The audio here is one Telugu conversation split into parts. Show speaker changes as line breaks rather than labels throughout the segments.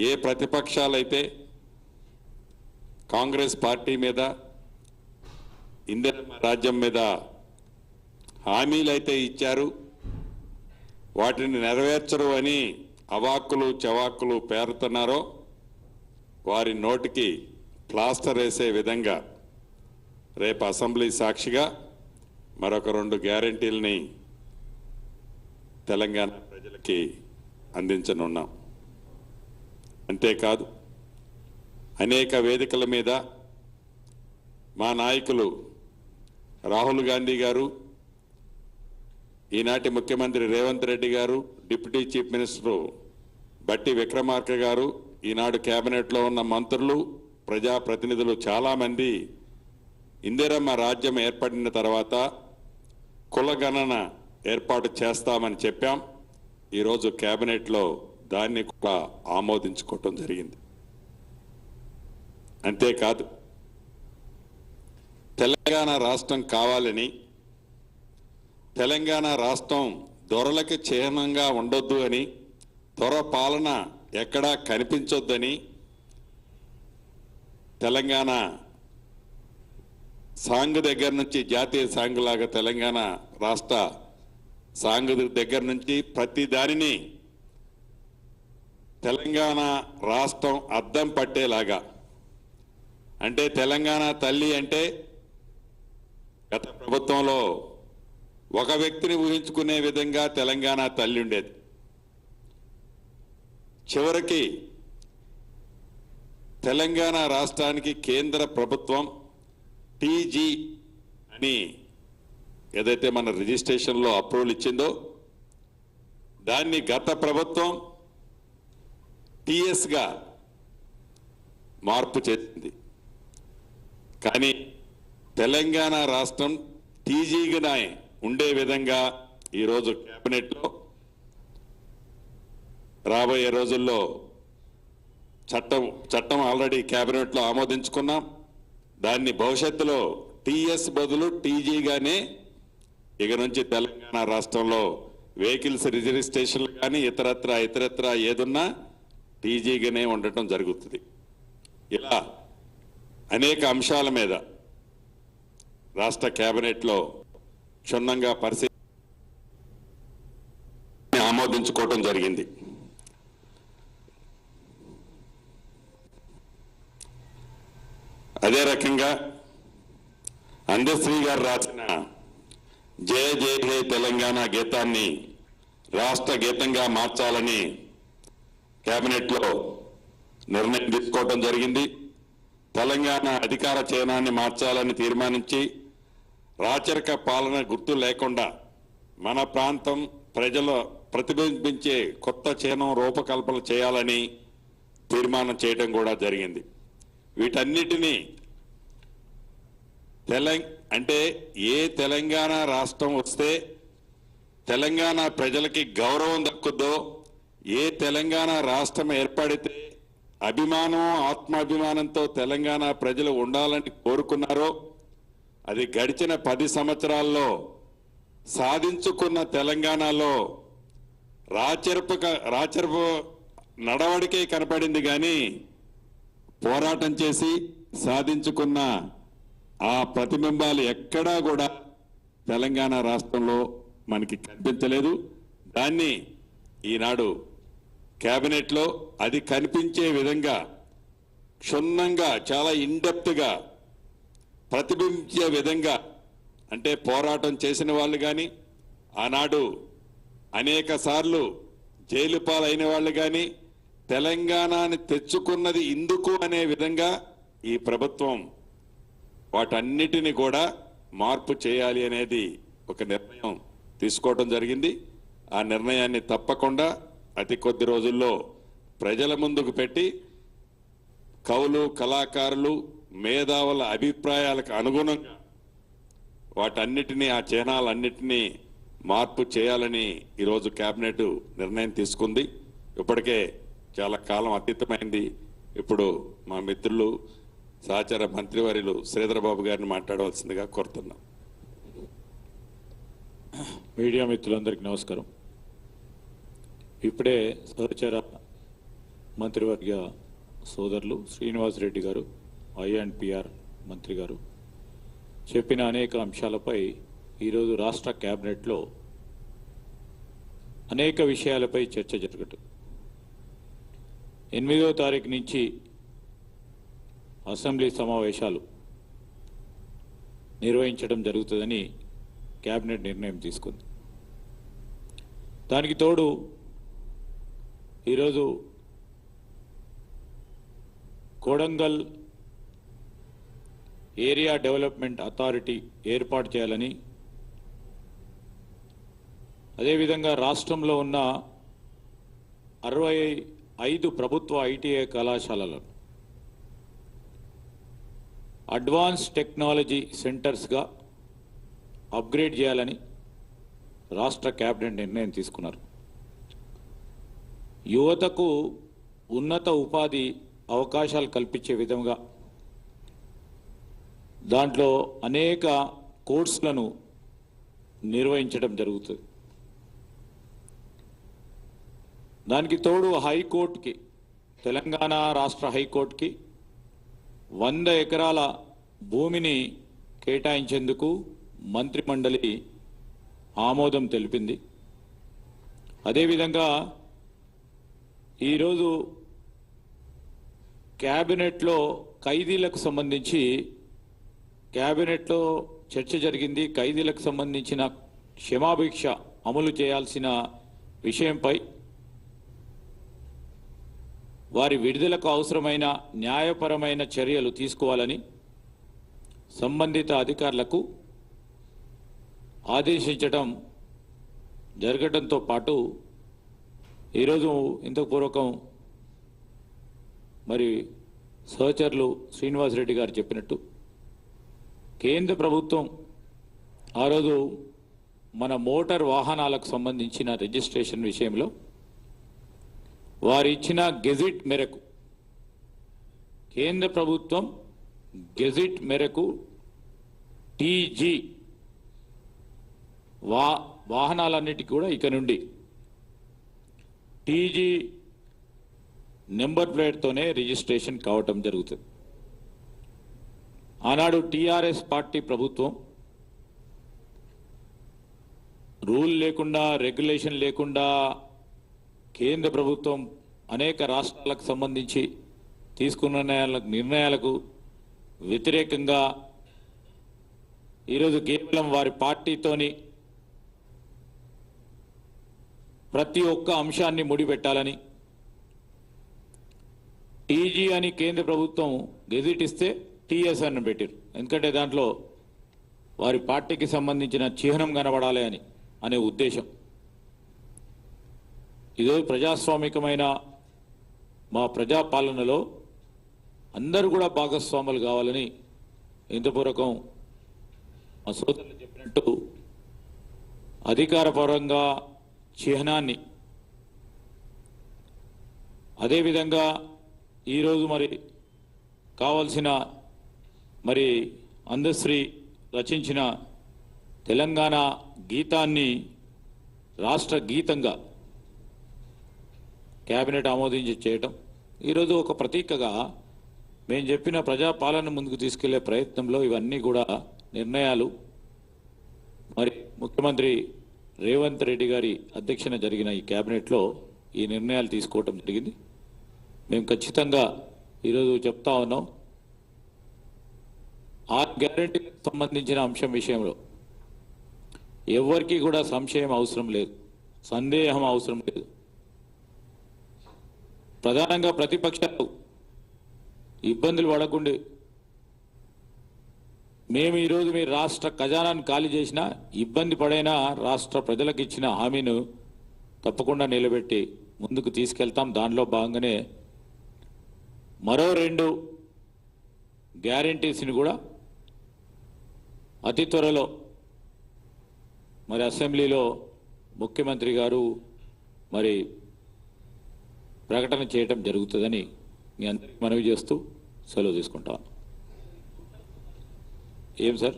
ఏ ప్రతిపక్షాలైతే కాంగ్రెస్ పార్టీ మీద ఇందిరమ్మ రాజ్యం మీద హామీలైతే ఇచ్చారు, వాటిని నెరవేర్చరు అని అవాక్కులు చవాక్కులు పేరుతున్నారో వారి నోటికి ప్లాస్టర్ వేసే విధంగా రేపు అసెంబ్లీ సాక్షిగా మరొక 2 గ్యారెంటీలని తెలంగాణ ప్రజలకి అందించనున్నాం. అంతేకాదు అనేక వేదికల మీద మా నాయకులు రాహుల్ గాంధీ గారు, ఈనాటి ముఖ్యమంత్రి రేవంత్ రెడ్డి గారు, డిప్యూటీ చీఫ్ మినిస్టర్ బట్టి విక్రమార్క గారు, ఈనాడు కేబినెట్లో ఉన్న మంత్రులు, ప్రజాప్రతినిధులు చాలామంది ఇందిరమ్మ రాజ్యం ఏర్పడిన తర్వాత కులగణన ఏర్పాటు చేస్తామని చెప్పాం. ఈరోజు కేబినెట్లో దాన్ని కూడా ఆమోదించుకోవటం జరిగింది. అంతేకాదు తెలంగాణ రాష్ట్రం కావాలని, తెలంగాణ రాష్ట్రం దొరలకి చిహ్నంగా ఉండొద్దు అని, దొర పాలన ఎక్కడా కనిపించొద్దని తెలంగాణ సాంగ్ దగ్గర నుంచి జాతీయ సాంగ్ లాగా తెలంగాణ రాష్ట్ర సాంగ్ దగ్గర నుంచి ప్రతి దానిని తెలంగాణ రాష్ట్రం అద్దం పట్టేలాగా, అంటే తెలంగాణ తల్లి అంటే గత ప్రభుత్వంలో ఒక వ్యక్తిని ఊహించుకునే విధంగా తెలంగాణ తల్లి ఉండేది. చివరికి తెలంగాణ రాష్ట్రానికి కేంద్ర ప్రభుత్వం టీజీ అని ఏదైతే మన రిజిస్ట్రేషన్లో అప్రూవల్ ఇచ్చిందో దాన్ని గత ప్రభుత్వం టీఎస్గా మార్పు చేసింది. కానీ తెలంగాణ రాష్ట్రం టీజీగా ఉండే విధంగా ఈరోజు కేబినెట్లో రాబోయే రోజుల్లో చట్టం ఆల్రెడీ కేబినెట్లో ఆమోదించుకున్నాం. దాన్ని భవిష్యత్తులో టీఎస్ బదులు టీజీగానే ఇక నుంచి తెలంగాణ రాష్ట్రంలో వెహికల్స్ రిజిస్ట్రేషన్లు కానీ ఇతరత్ర ఏదున్నా టీజీగానే ఉండటం జరుగుతుంది. ఇలా అనేక అంశాల మీద రాష్ట్ర కేబినెట్లో క్షుణ్ణంగా పరిశీలన ఆమోదించుకోవటం జరిగింది. అదే రకంగా అందశ్రీ గారు రాసిన జయ జయ హే తెలంగాణ గీతాన్ని రాష్ట్ర గీతంగా మార్చాలని కేబినెట్లో నిర్ణయం తీసుకోవడం జరిగింది. తెలంగాణ అధికార చిహ్నాన్ని మార్చాలని తీర్మానించి రాచరిక పాలన గుర్తు లేకుండా మన ప్రాంతం ప్రజలు ప్రతిబింబించే కొత్త చిహ్నం రూపకల్పన చేయాలని తీర్మానం చేయడం కూడా జరిగింది. వీటన్నిటినీ అంటే ఏ తెలంగాణ రాష్ట్రం వస్తే తెలంగాణ ప్రజలకి గౌరవం దక్కుద్దో, ఏ తెలంగాణ రాష్ట్రం ఏర్పడితే అభిమానం ఆత్మాభిమానంతో తెలంగాణ ప్రజలు ఉండాలని కోరుకున్నారో అది గడిచిన 10 సంవత్సరాల్లో సాధించుకున్న తెలంగాణలో రాచరపు నడవడికే కనపడింది. కానీ పోరాటం చేసి సాధించుకున్న ఆ ప్రతిబింబాలు ఎక్కడా కూడా తెలంగాణ రాష్ట్రంలో మనకి కనిపించలేదు. దాన్ని ఈనాడు కేబినెట్లో అది కనిపించే విధంగా క్షుణ్ణంగా చాలా ఇన్డెప్త్గా ప్రతిబింబించే విధంగా, అంటే పోరాటం చేసిన వాళ్ళు కానీ ఆనాడు అనేక సార్లు జైలు పాలైన వాళ్ళు కానీ తెలంగాణని తెచ్చుకున్నది ఇందుకు అనే విధంగా ఈ ప్రభుత్వం వాటన్నిటిని కూడా మార్పు చేయాలి అనేది ఒక నిర్ణయం తీసుకోవడం జరిగింది. ఆ నిర్ణయాన్ని తప్పకుండా అతి కొద్ది రోజుల్లో ప్రజల ముందుకు పెట్టి కవులు, కళాకారులు, మేధావుల అభిప్రాయాలకు అనుగుణంగా వాటన్నిటినీ, ఆ చిహ్నాలన్నిటినీ మార్పు చేయాలని ఈరోజు కేబినెట్ నిర్ణయం తీసుకుంది. ఇప్పటికే చాలా కాలం అతీతమైంది. ఇప్పుడు మా మిత్రులు సహచార మంత్రివర్యులు శ్రీధరబాబు గారిని మాట్లాడవలసిందిగా కోరుతున్నాం.
మీడియా మిత్రులందరికీ నమస్కారం. ఇప్పుడే సహచర మంత్రివర్గ సోదరులు శ్రీనివాస్ రెడ్డి గారు, ఐ&పిఆర్ మంత్రి గారు చెప్పిన అనేక అంశాలపై ఈరోజు రాష్ట్ర కేబినెట్లో అనేక విషయాలపై చర్చ జరగటం. 8వ తారీఖు నుంచి అసెంబ్లీ సమావేశాలు నిర్వహించడం జరుగుతుందని కేబినెట్ నిర్ణయం తీసుకుంది. దానికి తోడు ఈరోజు కొడంగల్ ఏరియా డెవలప్మెంట్ అథారిటీ ఏర్పాటు చేయాలని, అదేవిధంగా రాష్ట్రంలో ఉన్న 65 ప్రభుత్వ ఐటీఐ కళాశాలలను అడ్వాన్స్ టెక్నాలజీ సెంటర్స్గా అప్గ్రేడ్ చేయాలని రాష్ట్ర కేబినెట్ నిర్ణయం తీసుకున్నారు. యువతకు ఉన్నత ఉపాధి అవకాశాలు కల్పించే విధంగా దాంట్లో అనేక కోర్సులను నిర్వహించడం జరుగుతుంది. దానికి తోడు హైకోర్టుకి, తెలంగాణ రాష్ట్ర హైకోర్టుకి 100 ఎకరాల భూమిని కేటాయించేందుకు మంత్రిమండలి ఆమోదం తెలిపింది. అదేవిధంగా ఈరోజు క్యాబినెట్లో ఖైదీలకు సంబంధించి క్యాబినెట్లో చర్చ జరిగింది. ఖైదీలకు సంబంధించిన క్షమాభిక్ష అమలు చేయాల్సిన విషయంపై, వారి విడుదలకు అవసరమైన న్యాయపరమైన చర్యలు తీసుకోవాలని సంబంధిత అధికారులకు ఆదేశించడం జరగడంతో పాటు ఈరోజు ఇంతకు పూర్వకం మరి సహచరులు శ్రీనివాస్ రెడ్డి గారు చెప్పినట్టు కేంద్ర ప్రభుత్వం ఆ రోజు మన మోటార్ వాహనాలకు సంబంధించిన రిజిస్ట్రేషన్ విషయంలో వారు ఇచ్చిన గెజిట్ మేరకు, కేంద్ర ప్రభుత్వం గెజిట్ మేరకు టీజీ వాహనాలన్నిటికీ కూడా ఇక నుండి టీజీ నెంబర్ ప్లేట్తోనే రిజిస్ట్రేషన్ కావటం జరుగుతుంది. ఆనాడు టీఆర్ఎస్ పార్టీ ప్రభుత్వం రూల్ లేకుండా, రెగ్యులేషన్ లేకుండా కేంద్ర ప్రభుత్వం అనేక రాష్ట్రాలకు సంబంధించి తీసుకున్న నిర్ణయాలకు వ్యతిరేకంగా ఈరోజు కేవలం వారి పార్టీతోని ప్రతి ఒక్క అంశాన్ని ముడిపెట్టాలని టీజీ అని కేంద్ర ప్రభుత్వం గెజిట్ ఇస్తే టీఎస్ అని పెట్టారు. ఎందుకంటే దాంట్లో వారి పార్టీకి సంబంధించిన చిహ్నం కనబడాలి అని అనే ఉద్దేశం. ఇదో ప్రజాస్వామికమైన మా ప్రజాపాలనలో అందరూ కూడా భాగస్వాములు కావాలని ఇంతపూర్వకం మా సోదరులు చెప్పినట్టు అధికారపరంగా చిహ్నాన్ని, అదేవిధంగా ఈరోజు మరి కావాల్సిన మరి అందశ్రీ రచించిన తెలంగాణ గీతాన్ని రాష్ట్ర గీతంగా కేబినెట్ ఆమోదించి చేయటం ఈరోజు ఒక ప్రతీకగా మేము చెప్పిన ప్రజాపాలన ముందుకు తీసుకెళ్లే ప్రయత్నంలో ఇవన్నీ కూడా నిర్ణయాలు మరి ముఖ్యమంత్రి రేవంత్ రెడ్డి గారి అధ్యక్షన జరిగిన ఈ కేబినెట్లో ఈ నిర్ణయాలు తీసుకోవటం జరిగింది. మేము ఖచ్చితంగా ఈరోజు చెప్తా ఉన్నాం, 6 గ్యారెంటీలకు సంబంధించిన అంశం విషయంలో ఎవరికి కూడా సంశయం అవసరం లేదు, సందేహం అవసరం లేదు. ప్రధానంగా ప్రతిపక్షాలు ఇబ్బందులు పడకుండా మేము ఈరోజు మీ రాష్ట్ర ఖజానాను ఖాళీ చేసినా, ఇబ్బంది పడైనా రాష్ట్ర ప్రజలకు ఇచ్చిన హామీను తప్పకుండా నిలబెట్టి ముందుకు తీసుకెళ్తాం. దానిలో భాగంగానే మరో 2 గ్యారెంటీస్ని కూడా అతి త్వరలో మరి అసెంబ్లీలో ముఖ్యమంత్రి గారు మరి ప్రకటన చేయటం జరుగుతుందని మీ అందరికీ మనవి చేస్తూ సెలవు తీసుకుంటాను. ఏం సార్,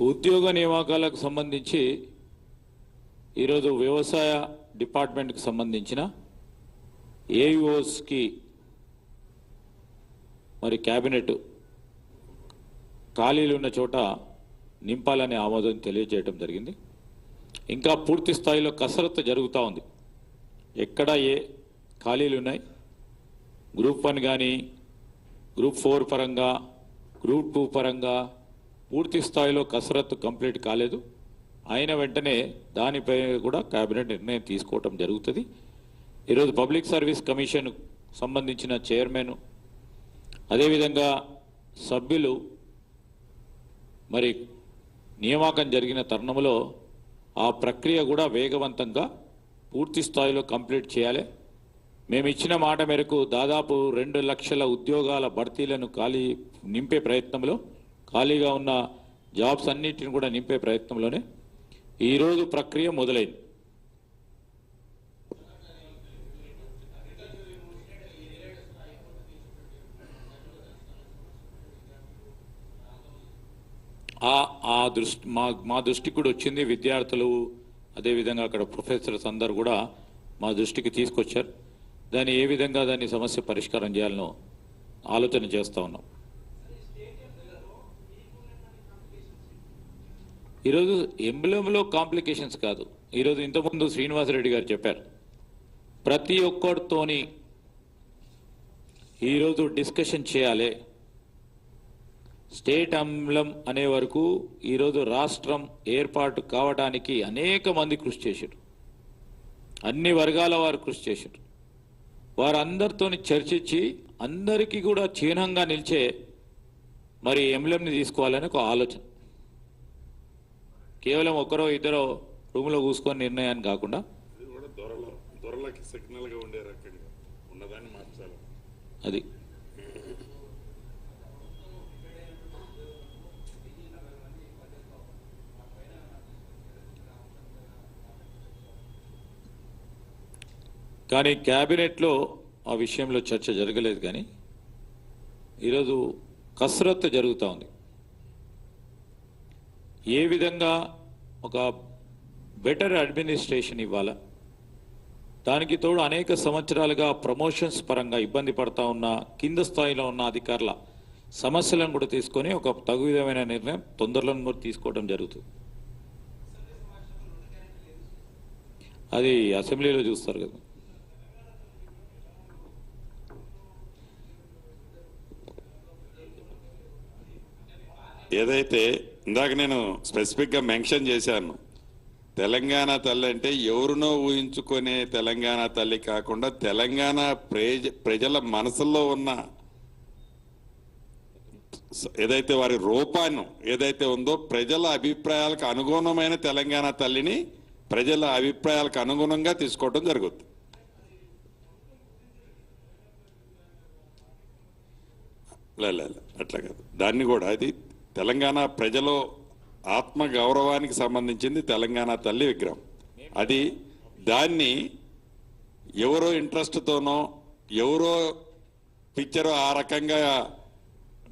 ఉద్యోగ నియామకాలకు సంబంధించి ఈరోజు వ్యవసాయ డిపార్ట్మెంట్కి సంబంధించిన ఏఈఓస్కి మరి క్యాబినెట్ ఖాళీలు ఉన్న చోట నింపాలనే ఆమోదం తెలియజేయడం జరిగింది. ఇంకా పూర్తి స్థాయిలో కసరత్తు జరుగుతూ ఉంది. ఎక్కడ ఏ ఖాళీలు ఉన్నాయి, గ్రూప్ 1 కానీ గ్రూప్ 4 పరంగా, గ్రూప్ 2 పరంగా పూర్తి స్థాయిలో కసరత్తు కంప్లీట్ కాలేదు. అయిన వెంటనే దానిపై కూడా కేబినెట్ నిర్ణయం తీసుకోవటం జరుగుతుంది. ఈరోజు పబ్లిక్ సర్వీస్ కమిషన్ సంబంధించిన చైర్మన్, అదేవిధంగా సభ్యులు మరి నియామకం జరిగిన తరుణంలో ఆ ప్రక్రియ కూడా వేగవంతంగా పూర్తి స్థాయిలో కంప్లీట్ చేయాలి. మేము ఇచ్చిన మాట మేరకు దాదాపు 2 లక్షల ఉద్యోగాల భర్తీలను నింపే ప్రయత్నంలో, ఖాళీగా ఉన్న జాబ్స్ అన్నిటిని కూడా నింపే ప్రయత్నంలోనే ఈరోజు ప్రక్రియ మొదలైంది. మా దృష్టికి కూడా వచ్చింది. విద్యార్థులు అదేవిధంగా అక్కడ ప్రొఫెసర్స్ అందరు కూడా మా దృష్టికి తీసుకొచ్చారు. దాన్ని ఏ విధంగా దాన్ని సమస్య పరిష్కారం చేయాలనో ఆలోచన చేస్తూ ఉన్నాం. ఈరోజు ఎంబ్లెంలో కాంప్లికేషన్స్ కాదు. ఈరోజు ఇంతకుముందు శ్రీనివాసరెడ్డి గారు చెప్పారు, ప్రతి ఒక్కరితోని ఈరోజు డిస్కషన్ చేయాలి. స్టేట్ ఎంబ్లెం అనే వరకు ఈరోజు రాష్ట్రం ఏర్పాటు కావడానికి అనేక మంది కృషి చేశారు, అన్ని వర్గాల వారు కృషి చేశారు. వారందరితో చర్చించి అందరికీ కూడా చిహ్నంగా నిలిచే మరి ఎంబ్లెంని తీసుకోవాలని ఒక ఆలోచన. కేవలం ఒకరో ఇద్దరో రూమ్లో కూసుకొని నిర్ణయాన్ని కాకుండా అది కానీ క్యాబినెట్లో ఆ విషయంలో చర్చ జరగలేదు. కానీ ఈరోజు కసరత్తు జరుగుతూ ఉంది. ఏ విధంగా ఒక బెటర్ అడ్మినిస్ట్రేషన్ ఇవ్వాలా, దానికి తోడు అనేక సంవత్సరాలుగా ప్రమోషన్స్ పరంగా ఇబ్బంది పడతా ఉన్న కింద స్థాయిలో ఉన్న అధికారుల సమస్యలను కూడా తీసుకొని ఒక తగు విధమైన నిర్ణయం తొందరలో కూడా తీసుకోవడం జరుగుతుంది. అది అసెంబ్లీలో చూస్తారు కదా.
ఏదైతే ఇందాక నేను స్పెసిఫిక్గా మెన్షన్ చేశాను, తెలంగాణ తల్లి అంటే ఎవరినో ఊహించుకునే తెలంగాణ తల్లి కాకుండా తెలంగాణ ప్రజల మనసుల్లో ఉన్న ఏదైతే వారి రూపాన్ని ఏదైతే ఉందో ప్రజల అభిప్రాయాలకు అనుగుణమైన తెలంగాణ తల్లిని ప్రజల అభిప్రాయాలకు అనుగుణంగా తీసుకోవడం జరుగుతుంది. అట్లా కాదు, దాన్ని కూడా అది తెలంగాణ ప్రజల ఆత్మ గౌరవానికి సంబంధించింది తెలంగాణ తల్లి విగ్రహం. అది దాన్ని ఎవరో ఇంట్రెస్ట్తోనో ఎవరో పిక్చర్ ఆ రకంగా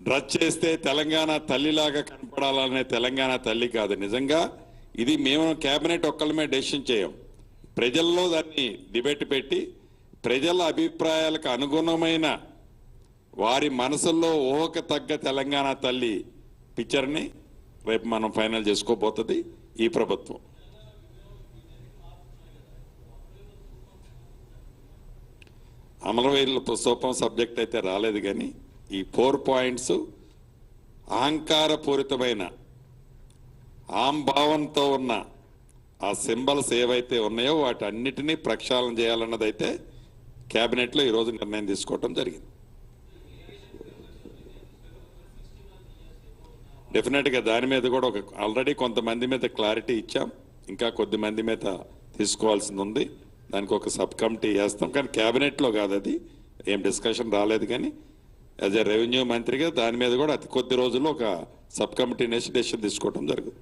డ్రెస్ చేస్తే తెలంగాణ తల్లిలాగా కనపడాలనే తెలంగాణ తల్లి కాదు. నిజంగా ఇది మేము కేబినెట్ ఒక్కళ్ళమే డెసిషన్ చేయం. ప్రజల్లో దాన్ని డిబేట్ పెట్టి ప్రజల అభిప్రాయాలకు అనుగుణమైన వారి మనసుల్లో ఊహకు తగ్గ తెలంగాణ తల్లి పిక్చర్ని రేపు మనం ఫైనల్ చేసుకోబోతుంది ఈ ప్రభుత్వం. అమరవీరుల పుస్తకం సబ్జెక్ట్ అయితే రాలేదు, కానీ ఈ 4 పాయింట్స్ అహంకారపూరితమైన ఆంభావంతో ఉన్న ఆ సింబల్స్ ఏవైతే ఉన్నాయో వాటి అన్నిటినీ ప్రక్షాళన చేయాలన్నదైతే క్యాబినెట్లో ఈరోజు నిర్ణయం తీసుకోవడం జరిగింది. డెఫినెట్గా దాని మీద కూడా ఆల్రెడీ కొంతమంది మీద క్లారిటీ ఇచ్చాం, ఇంకా కొద్ది మంది మీద తీసుకోవాల్సింది ఉంది. దానికి ఒక సబ్ కమిటీ వేస్తాం, కానీ క్యాబినెట్లో కాదు, అది ఏం డిస్కషన్ రాలేదు. కానీ యాజ్ ఎ రెవెన్యూ మంత్రిగా దాని మీద కూడా అతి కొద్ది రోజుల్లో ఒక సబ్ కమిటీ నేసి డెసిషన్ తీసుకోవడం జరుగుతుంది.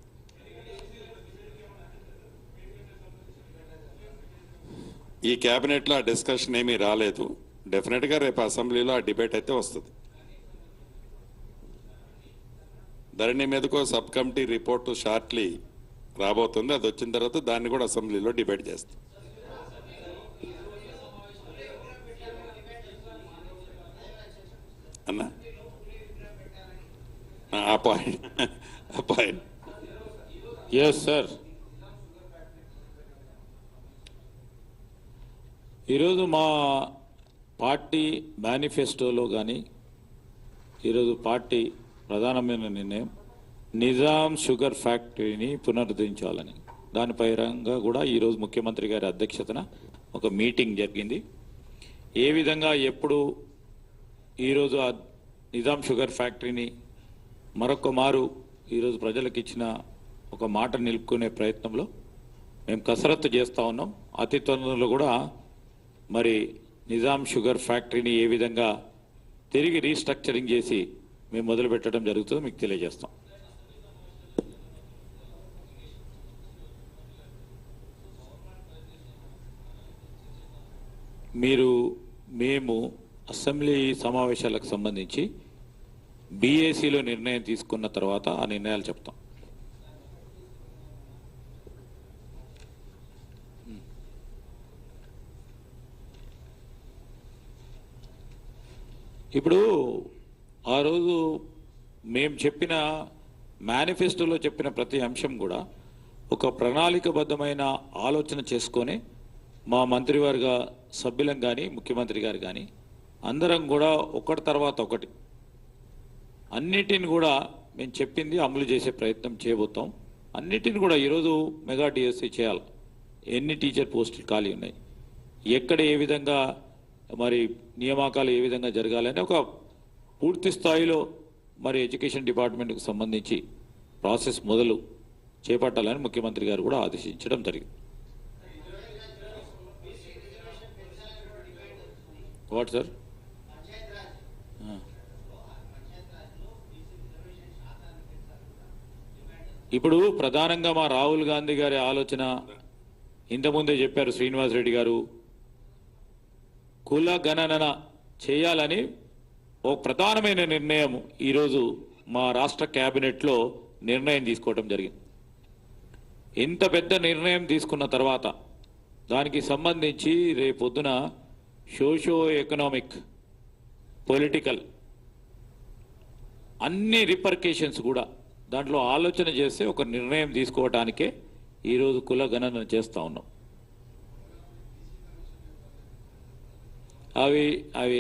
ఈ క్యాబినెట్లో ఆ డిస్కషన్ ఏమీ రాలేదు. డెఫినెట్గా రేపు అసెంబ్లీలో ఆ డిబేట్ అయితే వస్తుంది. ధరణి మీదకు సబ్ కమిటీ రిపోర్టు షార్ట్లీ రాబోతుంది. అది వచ్చిన తర్వాత దాన్ని కూడా అసెంబ్లీలో డిబేట్ చేస్తాం. ఆ పాయింట్ ఆ పాయింట్
ఎస్ సార్. ఈరోజు మా పార్టీ మేనిఫెస్టోలో కానీ ఈరోజు పార్టీ ప్రధానమైన నిర్ణయం నిజాం షుగర్ ఫ్యాక్టరీని పునరుద్ధరించాలని, దానిపైగా కూడా ఈరోజు ముఖ్యమంత్రి గారి అధ్యక్షతన ఒక మీటింగ్ జరిగింది. ఏ విధంగా ఎప్పుడు ఈరోజు ఆ నిజాం షుగర్ ఫ్యాక్టరీని మరొక మారు ఈరోజు ప్రజలకు ఇచ్చిన ఒక మాట నిలుపుకునే ప్రయత్నంలో మేము కసరత్తు చేస్తూ ఉన్నాం. అతి తొందరలో కూడా మరి నిజాం షుగర్ ఫ్యాక్టరీని ఏ విధంగా తిరిగి రీస్ట్రక్చరింగ్ చేసి మేము మొదలు పెట్టడం జరుగుతుందో మీకు తెలియజేస్తాం. మేము అసెంబ్లీ సమావేశాలకు సంబంధించి బీఏసీలో నిర్ణయం తీసుకున్న తర్వాత ఆ నిర్ణయాలు చెప్తాం. ఇప్పుడు ఆ రోజు మేము చెప్పిన మేనిఫెస్టోలో చెప్పిన ప్రతి అంశం కూడా ఒక ప్రణాళికబద్ధమైన ఆలోచన చేసుకొని మా మంత్రివర్గ సభ్యులం కానీ ముఖ్యమంత్రి గారు కానీ అందరం కూడా ఒకటి తర్వాత ఒకటి అన్నిటిని కూడా మేము చెప్పింది అమలు చేసే ప్రయత్నం చేయబోతాం. అన్నిటిని కూడా ఈరోజు మెగా డిఎస్సి చేయాలి. ఎన్ని టీచర్ పోస్టులు ఖాళీ ఉన్నాయి, ఎక్కడ ఏ విధంగా మరి నియామకాలు ఏ విధంగా జరగాలని ఒక పూర్తి స్థాయిలో మరి ఎడ్యుకేషన్ డిపార్ట్మెంట్కి సంబంధించి ప్రాసెస్ మొదలు చేపట్టాలని ముఖ్యమంత్రి గారు కూడా ఆదేశించడం జరిగింది. What sir? ఇప్పుడు ప్రధానంగా మా రాహుల్ గాంధీ గారి ఆలోచన ఇంతకుముందే చెప్పారు శ్రీనివాస్ రెడ్డి గారు, కుల గణన చేయాలని ఒక ప్రధానమైన నిర్ణయం ఈరోజు మా రాష్ట్ర కేబినెట్లో నిర్ణయం తీసుకోవడం జరిగింది. ఇంత పెద్ద నిర్ణయం తీసుకున్న తర్వాత దానికి సంబంధించి రేపొద్దున సోషో ఎకనామిక్ పొలిటికల్ అన్ని రిపర్కేషన్స్ కూడా దాంట్లో ఆలోచన చేస్తే ఒక నిర్ణయం తీసుకోవడానికే ఈరోజు కుల గణన చేస్తూ ఉన్నాం. అవి అవి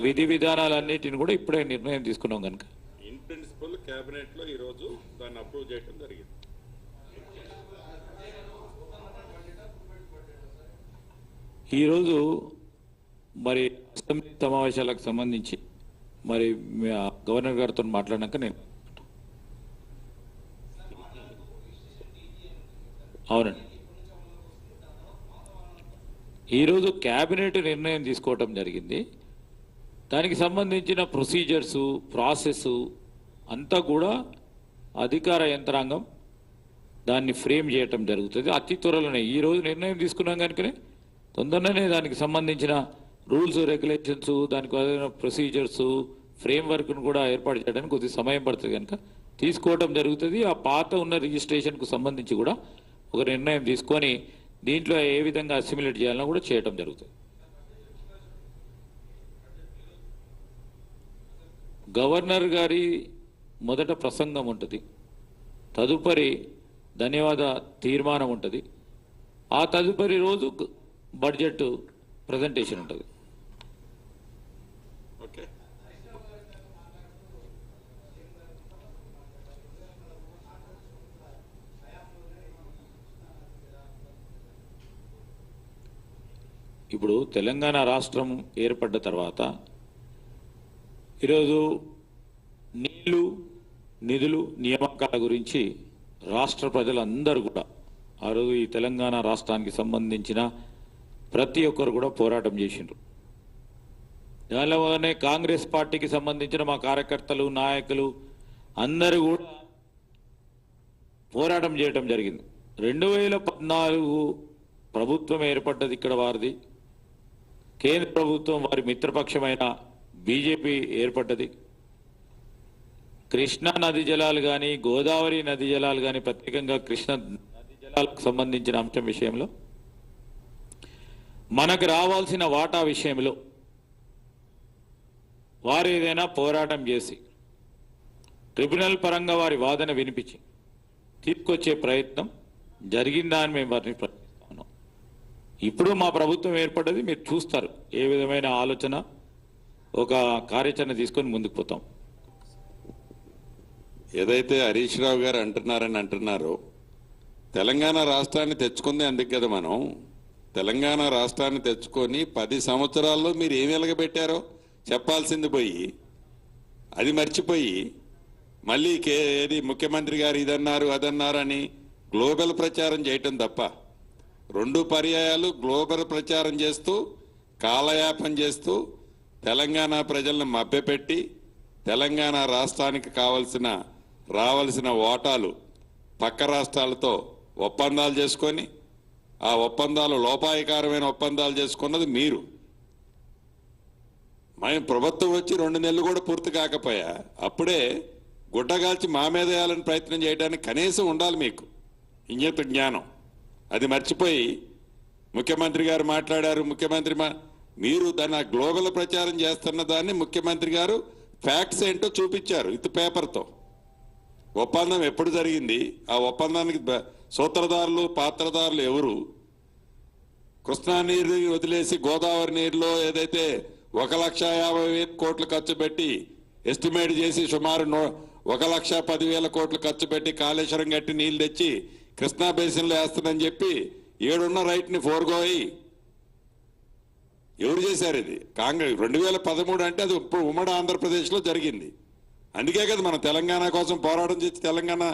విధి విధానాలన్నిటిని కూడా ఇప్పుడే నిర్ణయం తీసుకున్నాం కనుక
ఇన్ ప్రిన్సిపల్ కేబినెట్ లో ఈరోజు దాన్ని అప్రూవ్ చేయడం జరిగింది.
ఈరోజు మరి అసెంబ్లీ సమావేశాలకు సంబంధించి మరి గవర్నర్ గారితో మాట్లాడినాక నేను అవునండి ఈరోజు క్యాబినెట్ నిర్ణయం తీసుకోవటం జరిగింది. దానికి సంబంధించిన ప్రొసీజర్సు ప్రాసెస్ అంతా కూడా అధికార యంత్రాంగం దాన్ని ఫ్రేమ్ చేయటం జరుగుతుంది. అతి త్వరలోనే ఈరోజు నిర్ణయం తీసుకున్నాం కనుకనే తొందరనే దానికి సంబంధించిన రూల్స్ రెగ్యులేషన్స్ దానికి ప్రొసీజర్స్ ఫ్రేమ్వర్క్ను కూడా ఏర్పాటు చేయడానికి కొద్దిగా సమయం పడుతుంది కనుక తీసుకోవటం జరుగుతుంది. ఆ పాత ఉన్న రిజిస్ట్రేషన్కు సంబంధించి కూడా ఒక నిర్ణయం తీసుకొని దీంట్లో ఏ విధంగా అసిమిలేట్ చేయాలన్నా కూడా చేయటం జరుగుతుంది. గవర్నర్ గారి మొదట ప్రసంగం ఉంటుంది, తదుపరి ధన్యవాద తీర్మానం ఉంటుంది, ఆ తదుపరి రోజు బడ్జెట్ ప్రజెంటేషన్ ఉంటుంది.
ఓకే,
ఇప్పుడు తెలంగాణ రాష్ట్రం ఏర్పడ్డ తర్వాత ఈరోజు నీళ్లు నిధులు నియామకాల గురించి రాష్ట్ర ప్రజలందరూ కూడా ఆ రోజు ఈ తెలంగాణ రాష్ట్రానికి సంబంధించిన ప్రతి ఒక్కరు కూడా పోరాటం చేసిండ్రు. దానిలోనే కాంగ్రెస్ పార్టీకి సంబంధించిన మా కార్యకర్తలు నాయకులు అందరూ కూడా పోరాటం చేయటం జరిగింది. 2014 ప్రభుత్వం ఏర్పడ్డది ఇక్కడ వారిది, కేంద్ర ప్రభుత్వం వారి మిత్రపక్షమైన బీజేపీ ఏర్పడ్డది. కృష్ణా నది జలాలు కానీ గోదావరి నది జలాలు కానీ ప్రత్యేకంగా కృష్ణ నది జలాలకు సంబంధించిన అంశం విషయంలో మనకు రావాల్సిన వాటా విషయంలో వారు ఏదైనా పోరాటం చేసి ట్రిబ్యునల్ పరంగా వారి వాదన వినిపించి తీసుకొచ్చే ప్రయత్నం జరిగిందా అని మేము వారిని ప్రశ్నిస్తా ఉన్నాం. ఇప్పుడు మా ప్రభుత్వం ఏర్పడ్డది, మీరు చూస్తారు ఏ విధమైన ఆలోచన, ఒక కార్యాచరణ తీసుకొని ముందుకు పోతాం.
ఏదైతే హరీష్ రావు గారు అంటున్నారో తెలంగాణ రాష్ట్రాన్ని తెచ్చుకుంది అందుకు కదా మనం. తెలంగాణ రాష్ట్రాన్ని తెచ్చుకొని 10 సంవత్సరాల్లో మీరు ఏమి వెలగబెట్టారో చెప్పాల్సింది పోయి అది మర్చిపోయి మళ్ళీ ఏది ముఖ్యమంత్రి గారు ఇదన్నారు అదన్నారు అని గ్లోబల్ ప్రచారం చేయటం తప్ప 2 పర్యాయాలు గ్లోబల్ ప్రచారం చేస్తూ కాలయాపన చేస్తూ తెలంగాణ ప్రజలను మభ్యపెట్టి తెలంగాణ రాష్ట్రానికి రావాల్సిన ఓటాలు పక్క రాష్ట్రాలతో ఒప్పందాలు చేసుకొని ఆ ఒప్పందాలు లోపాయకారమైన ఒప్పందాలు చేసుకున్నది మీరు. మన ప్రభుత్వం వచ్చి 2 నెలలు కూడా పూర్తి కాకపోయా అప్పుడే గుడ్డగాల్చి మా మీద వేయాలని ప్రయత్నం చేయడానికి కనీసం ఉండాలి మీకు ఇంగిత జ్ఞానం. అది మర్చిపోయి ముఖ్యమంత్రి గారు మాట్లాడారు, మీరు దాన్ని గ్లోబల్ ప్రచారం చేస్తున్న దాన్ని ముఖ్యమంత్రి గారు ఫ్యాక్ట్స్ ఏంటో చూపించారు ఇది పేపర్తో. ఒప్పందం ఎప్పుడు జరిగింది, ఆ ఒప్పందానికి సూత్రధారులు పాత్రధారులు ఎవరు, కృష్ణా నీరు వదిలేసి గోదావరి నీరులో ఏదైతే 1,50,000 కోట్లు ఖర్చు పెట్టి ఎస్టిమేట్ చేసి సుమారు 1,10,000 కోట్లు ఖర్చు పెట్టి కాళేశ్వరం గట్టి నీళ్లు తెచ్చి కృష్ణా బేసిన్లో వేస్తుందని చెప్పి 7 రైట్ని ఫోర్గోయి ఎవరు చేశారు? ఇది కాంగ్రెస్. 2013 అంటే అది ఇప్పుడు ఉమ్మడి ఆంధ్రప్రదేశ్లో జరిగింది. అందుకే కదా మనం తెలంగాణ కోసం పోరాటం చేసి తెలంగాణ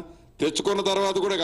తెచ్చుకున్న తర్వాత కూడా